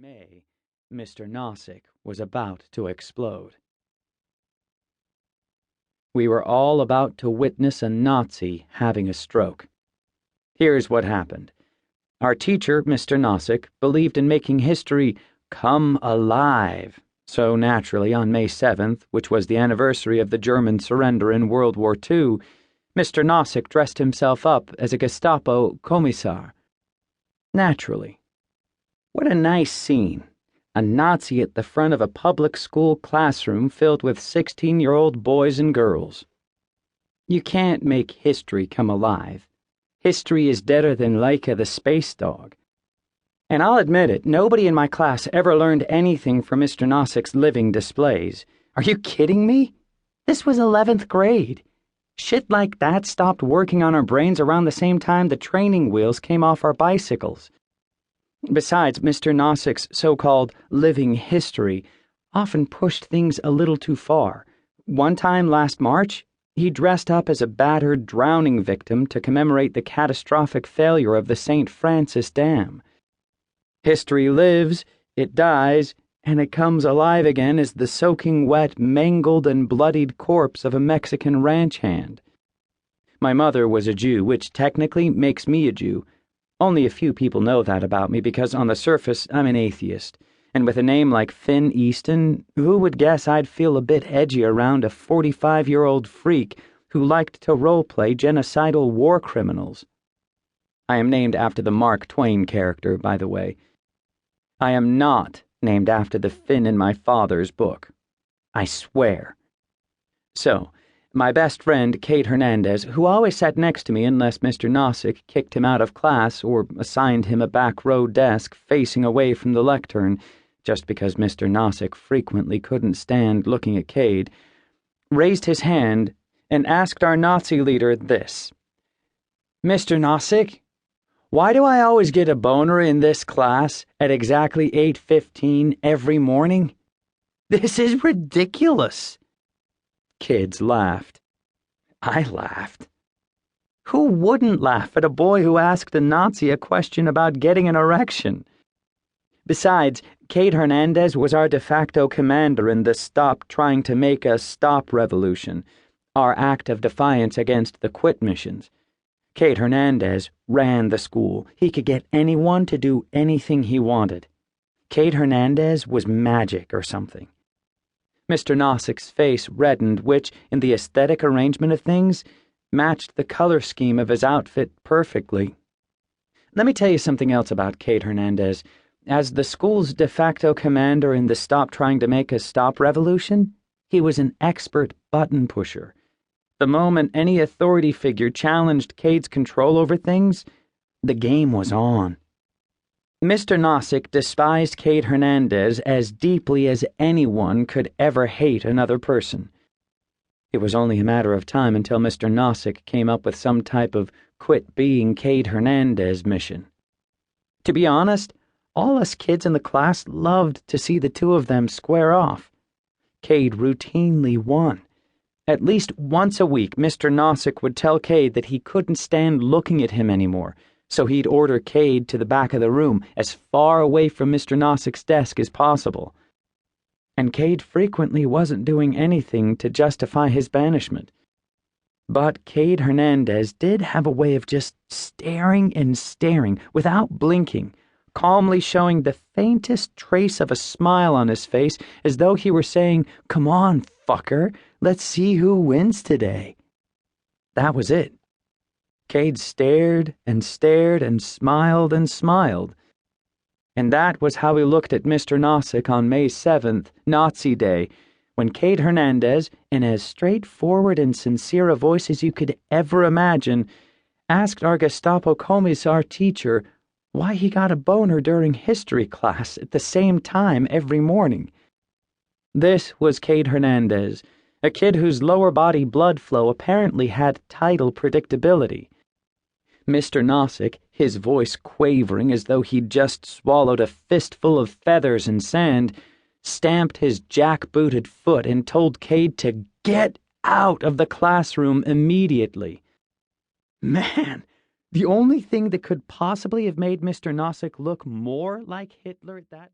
May, Mr. Nozick was about to explode. We were all about to witness a Nazi having a stroke. Here's what happened. Our teacher, Mr. Nozick, believed in making history come alive. So naturally, on May 7th, which was the anniversary of the German surrender in World War II, Mr. Nozick dressed himself up as a Gestapo commissar. Naturally. What a nice scene. A Nazi at the front of a public school classroom filled with 16-year-old boys and girls. You can't make history come alive. History is deader than Laika the space dog. And I'll admit it, nobody in my class ever learned anything from Mr. Nozick's living displays. Are you kidding me? This was 11th grade. Shit like that stopped working on our brains around the same time the training wheels came off our bicycles. Besides, Mr. Nozick's so-called living history often pushed things a little too far. One time last March, he dressed up as a battered drowning victim to commemorate the catastrophic failure of the St. Francis Dam. History lives, it dies, and it comes alive again as the soaking wet, mangled and bloodied corpse of a Mexican ranch hand. My mother was a Jew, which technically makes me a Jew. Only a few people know that about me because on the surface I'm an atheist, and with a name like Finn Easton, who would guess I'd feel a bit edgy around a 45-year-old freak who liked to role-play genocidal war criminals? I am named after the Mark Twain character, by the way. I am not named after the Finn in my father's book. I swear. So, my best friend, Cade Hernandez, who always sat next to me unless Mr. Nozick kicked him out of class or assigned him a back row desk facing away from the lectern, just because Mr. Nozick frequently couldn't stand looking at Cade, raised his hand and asked our Nazi leader this. Mr. Nozick, why do I always get a boner in this class at exactly 8:15 every morning? This is ridiculous. Kids laughed. I laughed. Who wouldn't laugh at a boy who asked a Nazi a question about getting an erection? Besides, Cade Hernandez was our de facto commander in the Stop Trying to Make Us Stop revolution, our act of defiance against the quit missions. Cade Hernandez ran the school. He could get anyone to do anything he wanted. Cade Hernandez was magic or something. Mr. Nozick's face reddened, which, in the aesthetic arrangement of things, matched the color scheme of his outfit perfectly. Let me tell you something else about Cade Hernandez. As the school's de facto commander in the Stop Trying to Make Us Stop revolution, he was an expert button pusher. The moment any authority figure challenged Cade's control over things, the game was on. Mr. Nozick despised Cade Hernandez as deeply as anyone could ever hate another person. It was only a matter of time until Mr. Nozick came up with some type of quit being Cade Hernandez mission. To be honest, all us kids in the class loved to see the two of them square off. Cade routinely won. At least once a week, Mr. Nozick would tell Cade that he couldn't stand looking at him anymore, so he'd order Cade to the back of the room, as far away from Mr. Nozick's desk as possible. And Cade frequently wasn't doing anything to justify his banishment. But Cade Hernandez did have a way of just staring and staring, without blinking, calmly showing the faintest trace of a smile on his face, as though he were saying, "Come on, fucker, let's see who wins today." That was it. Cade stared and stared and smiled and smiled. And that was how we looked at Mr. Nozick on May 7th, Nazi Day, when Cade Hernandez, in as straightforward and sincere a voice as you could ever imagine, asked our Gestapo commissar teacher why he got a boner during history class at the same time every morning. This was Cade Hernandez, a kid whose lower body blood flow apparently had tidal predictability. Mr. Nozick, his voice quavering as though he'd just swallowed a fistful of feathers and sand, stamped his jack-booted foot and told Cade to get out of the classroom immediately. Man, the only thing that could possibly have made Mr. Nozick look more like Hitler that